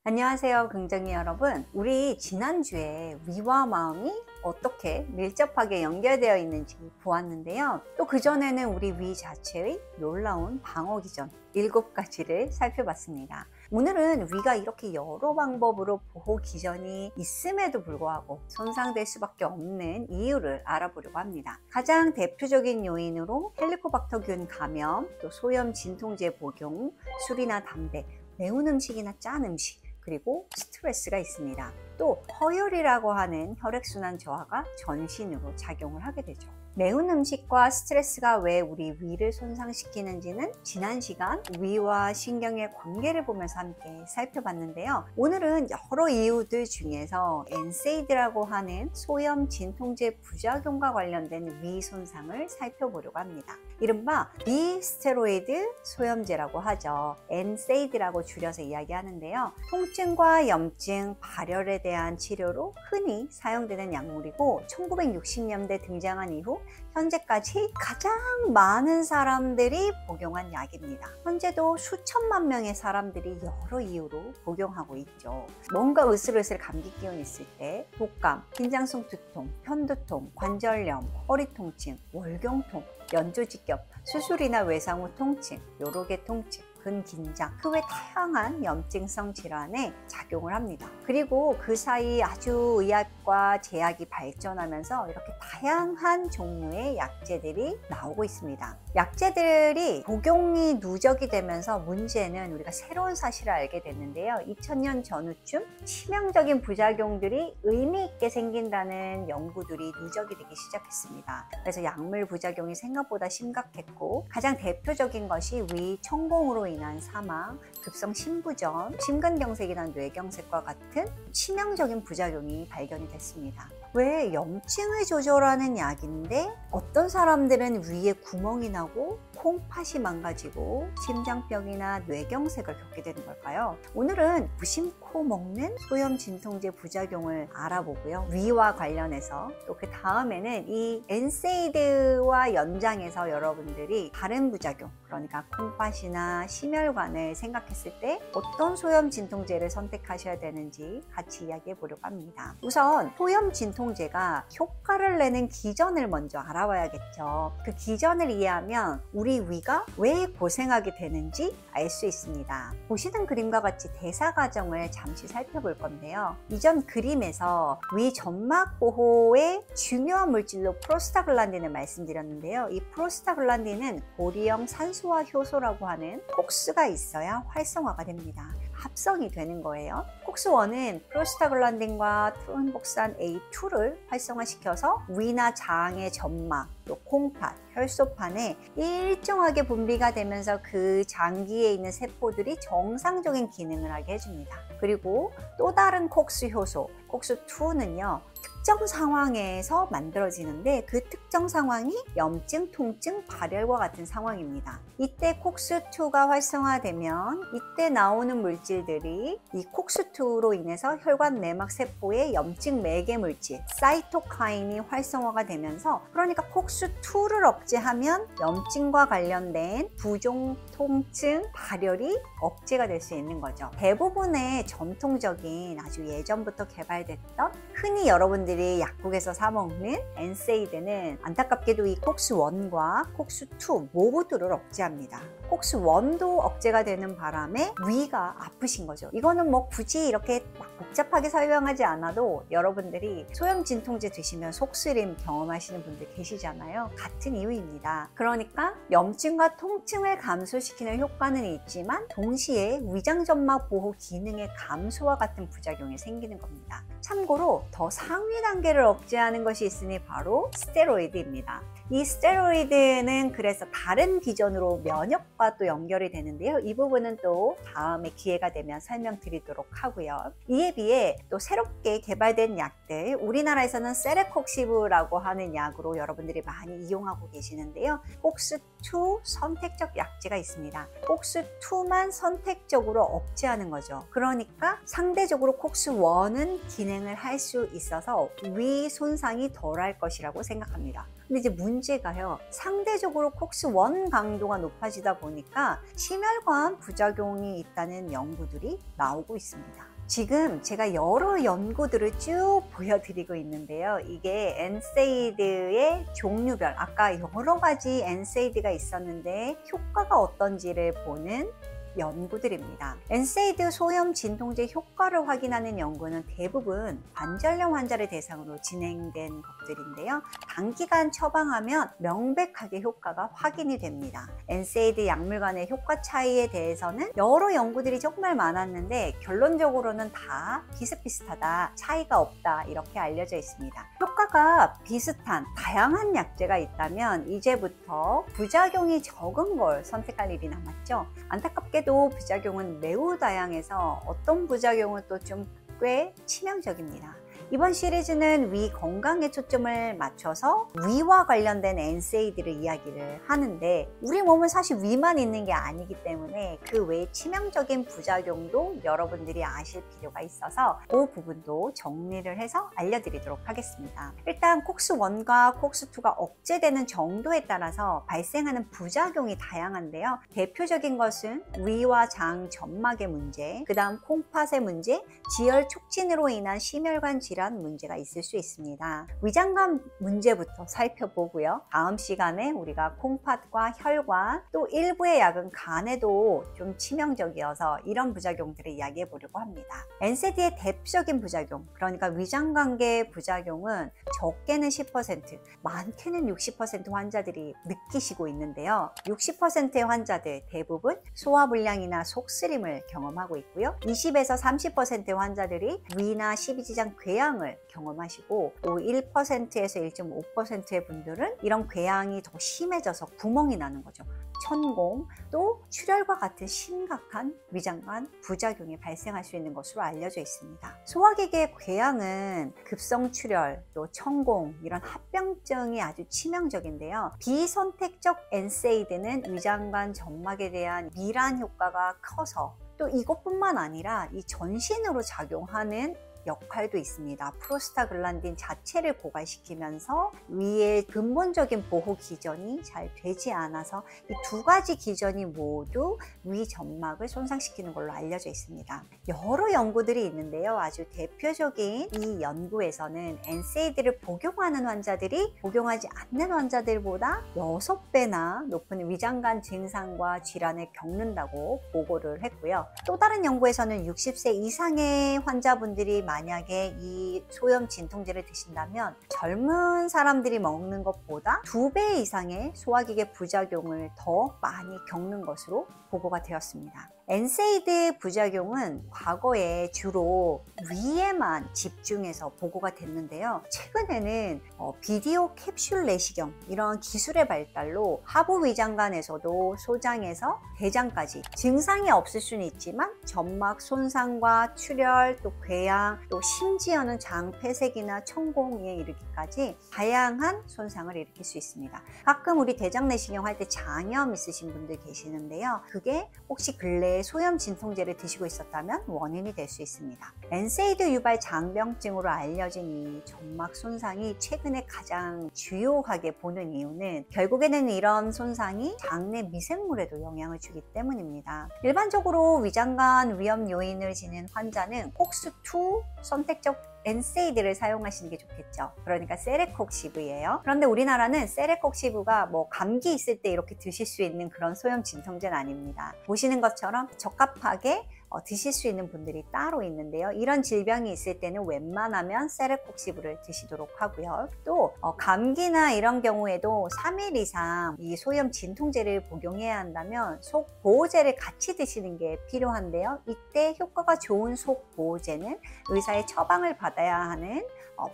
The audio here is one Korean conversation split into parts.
안녕하세요, 긍정이 여러분. 우리 지난주에 위와 마음이 어떻게 밀접하게 연결되어 있는지 보았는데요. 또 그전에는 우리 위 자체의 놀라운 방어 기전 7가지를 살펴봤습니다. 오늘은 위가 이렇게 여러 방법으로 보호 기전이 있음에도 불구하고 손상될 수밖에 없는 이유를 알아보려고 합니다. 가장 대표적인 요인으로 헬리코박터균 감염, 또 소염 진통제 복용, 술이나 담배, 매운 음식이나 짠 음식, 그리고 스트레스가 있습니다. 또 허혈이라고 하는 혈액순환 저하가 전신으로 작용을 하게 되죠. 매운 음식과 스트레스가 왜 우리 위를 손상시키는지는 지난 시간 위와 신경의 관계를 보면서 함께 살펴봤는데요. 오늘은 여러 이유들 중에서 엔세이드라고 하는 소염 진통제 부작용과 관련된 위 손상을 살펴보려고 합니다. 이른바 비스테로이드 소염제라고 하죠. 엔세이드라고 줄여서 이야기하는데요. 통증과 염증, 발열에 대한 치료로 흔히 사용되는 약물이고 1960년대 등장한 이후 현재까지 가장 많은 사람들이 복용한 약입니다. 현재도 수천만 명의 사람들이 여러 이유로 복용하고 있죠. 뭔가 으슬으슬 감기 기운 있을 때 독감, 긴장성 두통, 편두통, 관절염, 허리 통증, 월경통, 연조직겹, 수술이나 외상 후 통증, 요로개 통증, 근긴장, 그 외 다양한 염증성 질환에 작용을 합니다. 그리고 그 사이 아주 의학과 제약이 발전하면서 이렇게 다양한 종류의 약제들이 나오고 있습니다. 약제들이 복용이 누적이 되면서 문제는 우리가 새로운 사실을 알게 됐는데요. 2000년 전후쯤 치명적인 부작용들이 의미 있게 생긴다는 연구들이 누적이 되기 시작했습니다. 그래서 약물 부작용이 생각보다 심각했고 가장 대표적인 것이 위 천공으로 인한 사망, 급성 심부전, 심근경색이나 뇌경색과 같은 치명적인 부작용이 발견이 됐습니다. 왜 염증을 조절하는 약인데 어떤 사람들은 위에 구멍이 나고 콩팥이 망가지고 심장병이나 뇌경색을 겪게 되는 걸까요? 오늘은 무심코 먹는 소염 진통제 부작용을 알아보고요. 위와 관련해서 또 그 다음에는 이 엔세이드와 연장해서 여러분들이 다른 부작용, 그러니까 콩팥이나 심혈관을 생각했을 때 어떤 소염 진통제를 선택하셔야 되는지 같이 이야기해 보려고 합니다. 우선 소염 진통제가 효과를 내는 기전을 먼저 알아봐야겠죠. 그 기전을 이해하면 우리 위가 왜 고생하게 되는지 알 수 있습니다. 보시는 그림과 같이 대사 과정을 잠시 살펴볼 건데요. 이전 그림에서 위 점막 보호의 중요한 물질로 프로스타글란딘을 말씀드렸는데요. 이 프로스타글란딘은 고리형 산소화 효소라고 하는 콕스가 있어야 활성화가 됩니다. 합성이 되는 거예요. 콕스1은 프로스타글란딘과 트론복산 A2를 활성화시켜서 위나 장의 점막, 또 콩팥, 혈소판에 일정하게 분비가 되면서 그 장기에 있는 세포들이 정상적인 기능을 하게 해줍니다. 그리고 또 다른 콕스 효소, 콕스2는요. 특정 상황에서 만들어지는데 그 특정 상황이 염증, 통증, 발열과 같은 상황입니다. 이때 콕스2가 활성화되면 이때 나오는 물질들이 이 콕스2로 인해서 혈관 내막 세포의 염증 매개 물질 사이토카인이 활성화가 되면서 그러니까 콕스2를 억제하면 염증과 관련된 부종, 통증, 발열이 억제가 될 수 있는 거죠. 대부분의 전통적인 아주 예전부터 개발됐던 흔히 여러분들이 약국에서 사 먹는 엔세이드는 안타깝게도 이 콕스1과 콕스2 모두를 억제합니다. 콕스1도 억제가 되는 바람에 위가 아프신 거죠. 이거는 뭐 굳이 이렇게 막 복잡하게 설명하지 않아도 여러분들이 소염 진통제 드시면 속쓰림 경험하시는 분들 계시잖아요. 같은 이유입니다. 그러니까 염증과 통증을 감소시키는 효과는 있지만 동시에 위장점막 보호 기능의 감소와 같은 부작용이 생기는 겁니다. 참고로 더 상위 단계를 억제하는 것이 있으니 바로 스테로이드입니다. 이 스테로이드는 그래서 다른 기전으로 면역과 또 연결이 되는데요. 이 부분은 또 다음에 기회가 되면 설명드리도록 하고요. 이에 비해 또 새롭게 개발된 약들, 우리나라에서는 세레콕시브라고 하는 약으로 여러분들이 많이 이용하고 계시는데요. 콕스2 선택적 약제가 있습니다. 콕스2만 선택적으로 억제하는 거죠. 그러니까 상대적으로 콕스1은 기능을 할 수 있어서 위 손상이 덜할 것이라고 생각합니다. 근데 이제 문제가요, 상대적으로 콕스1 강도가 높아지다 보니까 심혈관 부작용이 있다는 연구들이 나오고 있습니다. 지금 제가 여러 연구들을 쭉 보여드리고 있는데요. 이게 엔세이드의 종류별, 아까 여러 가지 엔세이드가 있었는데 효과가 어떤지를 보는 연구들입니다. 엔세이드 소염 진통제 효과를 확인하는 연구는 대부분 관절염 환자를 대상으로 진행된 것들인데요. 단기간 처방하면 명백하게 효과가 확인이 됩니다. 엔세이드 약물 간의 효과 차이에 대해서는 여러 연구들이 정말 많았는데 결론적으로는 다 비슷비슷하다, 차이가 없다 이렇게 알려져 있습니다. 효과가 비슷한 다양한 약제가 있다면 이제부터 부작용이 적은 걸 선택할 일이 남았죠. 안타깝게도 부작용은 매우 다양해서 어떤 부작용은 또 좀 꽤 치명적입니다. 이번 시리즈는 위 건강에 초점을 맞춰서 위와 관련된 엔세이드를 이야기를 하는데 우리 몸은 사실 위만 있는 게 아니기 때문에 그 외 치명적인 부작용도 여러분들이 아실 필요가 있어서 그 부분도 정리를 해서 알려드리도록 하겠습니다. 일단 콕스1과 콕스2가 억제되는 정도에 따라서 발생하는 부작용이 다양한데요. 대표적인 것은 위와 장 점막의 문제, 그 다음 콩팥의 문제, 지혈 촉진으로 인한 심혈관 질환 문제가 있을 수 있습니다. 위장관 문제부터 살펴보고요. 다음 시간에 우리가 콩팥과 혈관, 또 일부의 약은 간에도 좀 치명적이어서 이런 부작용들을 이야기해 보려고 합니다. 엔세이드의 대표적인 부작용, 그러니까 위장관계 부작용은 적게는 10%, 많게는 60% 환자들이 느끼시고 있는데요. 60%의 환자들 대부분 소화불량이나 속쓰림을 경험하고 있고요. 20에서 30%의 환자들이 위나 십이지장 궤양을 경험하시고 1%에서 1.5%의 분들은 이런 궤양이 더 심해져서 구멍이 나는 거죠. 천공, 또 출혈과 같은 심각한 위장관 부작용이 발생할 수 있는 것으로 알려져 있습니다. 소화기계 궤양은 급성출혈, 또 천공, 이런 합병증이 아주 치명적인데요. 비선택적 엔세이드는 위장관 점막에 대한 미란 효과가 커서 또 이것뿐만 아니라 이 전신으로 작용하는 역할도 있습니다. 프로스타글란딘 자체를 고갈시키면서 위의 근본적인 보호 기전이 잘 되지 않아서 이 두 가지 기전이 모두 위 점막을 손상시키는 걸로 알려져 있습니다. 여러 연구들이 있는데요. 아주 대표적인 이 연구에서는 엔세이드를 복용하는 환자들이 복용하지 않는 환자들보다 6배나 높은 위장관 증상과 질환을 겪는다고 보고를 했고요. 또 다른 연구에서는 60세 이상의 환자분들이 만약에 이 소염 진통제를 드신다면 젊은 사람들이 먹는 것보다 2배 이상의 소화기계 부작용을 더 많이 겪는 것으로 보고가 되었습니다. 엔세이드 부작용은 과거에 주로 위에만 집중해서 보고가 됐는데요. 최근에는 비디오 캡슐 내시경, 이런 기술의 발달로 하부 위장관에서도 소장에서 대장까지 증상이 없을 수는 있지만 점막 손상과 출혈, 또 궤양, 또 심지어는 장 폐색이나 천공에 이르기까지 다양한 손상을 일으킬 수 있습니다. 가끔 우리 대장 내시경 할 때 장염 있으신 분들 계시는데요. 그게 혹시 근래에 소염 진통제를 드시고 있었다면 원인이 될 수 있습니다. 엔세이드 유발 장병증으로 알려진 이 점막 손상이 최근에 가장 주요하게 보는 이유는 결국에는 이런 손상이 장내 미생물에도 영향을 주기 때문입니다. 일반적으로 위장관 위험 요인을 지닌 환자는 콕스2 선택적 엔세이드를 사용하시는 게 좋겠죠. 그러니까 세레콕시브예요. 그런데 우리나라는 세레콕시브가 뭐 감기 있을 때 이렇게 드실 수 있는 그런 소염 진통제는 아닙니다. 보시는 것처럼 적합하게 드실 수 있는 분들이 따로 있는데요. 이런 질병이 있을 때는 웬만하면 세레콕시브를 드시도록 하고요. 또 감기나 이런 경우에도 3일 이상 이 소염 진통제를 복용해야 한다면 속 보호제를 같이 드시는 게 필요한데요. 이때 효과가 좋은 속 보호제는 의사의 처방을 받아야 하는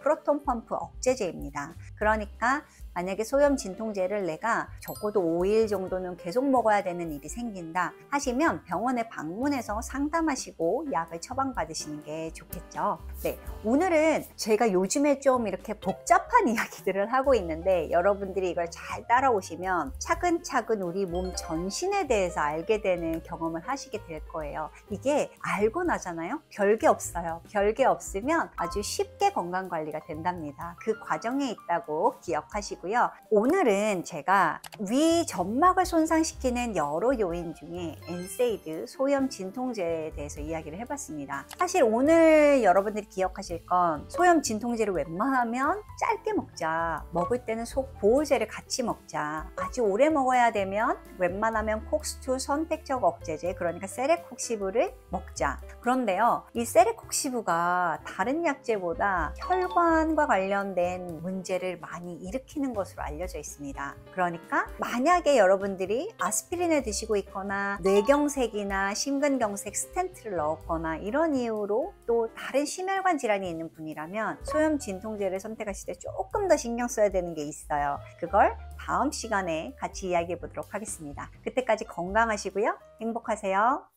프로톤 펌프 억제제입니다. 그러니까 만약에 소염 진통제를 내가 적어도 5일 정도는 계속 먹어야 되는 일이 생긴다 하시면 병원에 방문해서 상담하시고 약을 처방받으시는 게 좋겠죠. 네, 오늘은 제가 요즘에 좀 이렇게 복잡한 이야기들을 하고 있는데 여러분들이 이걸 잘 따라오시면 차근차근 우리 몸 전신에 대해서 알게 되는 경험을 하시게 될 거예요. 이게 알고 나잖아요. 별게 없어요. 별게 없으면 아주 쉽게 건강관리가 된답니다. 그 과정에 있다고 기억하시고요. 하시고요. 오늘은 제가 위 점막을 손상시키는 여러 요인 중에 엔세이드 소염 진통제에 대해서 이야기를 해봤습니다. 사실 오늘 여러분들이 기억하실 건 소염 진통제를 웬만하면 짧게 먹자, 먹을 때는 속 보호제를 같이 먹자, 아주 오래 먹어야 되면 웬만하면 콕스2 선택적 억제제, 그러니까 세레콕시브를 먹자. 그런데요, 이 세레콕시브가 다른 약제보다 혈관과 관련된 문제를 많이 일으키는 것으로 알려져 있습니다. 그러니까 만약에 여러분들이 아스피린을 드시고 있거나 뇌경색이나 심근경색 스텐트를 넣었거나 이런 이유로 또 다른 심혈관 질환이 있는 분이라면 소염 진통제를 선택하실 때 조금 더 신경 써야 되는 게 있어요. 그걸 다음 시간에 같이 이야기해 보도록 하겠습니다. 그때까지 건강하시고요. 행복하세요.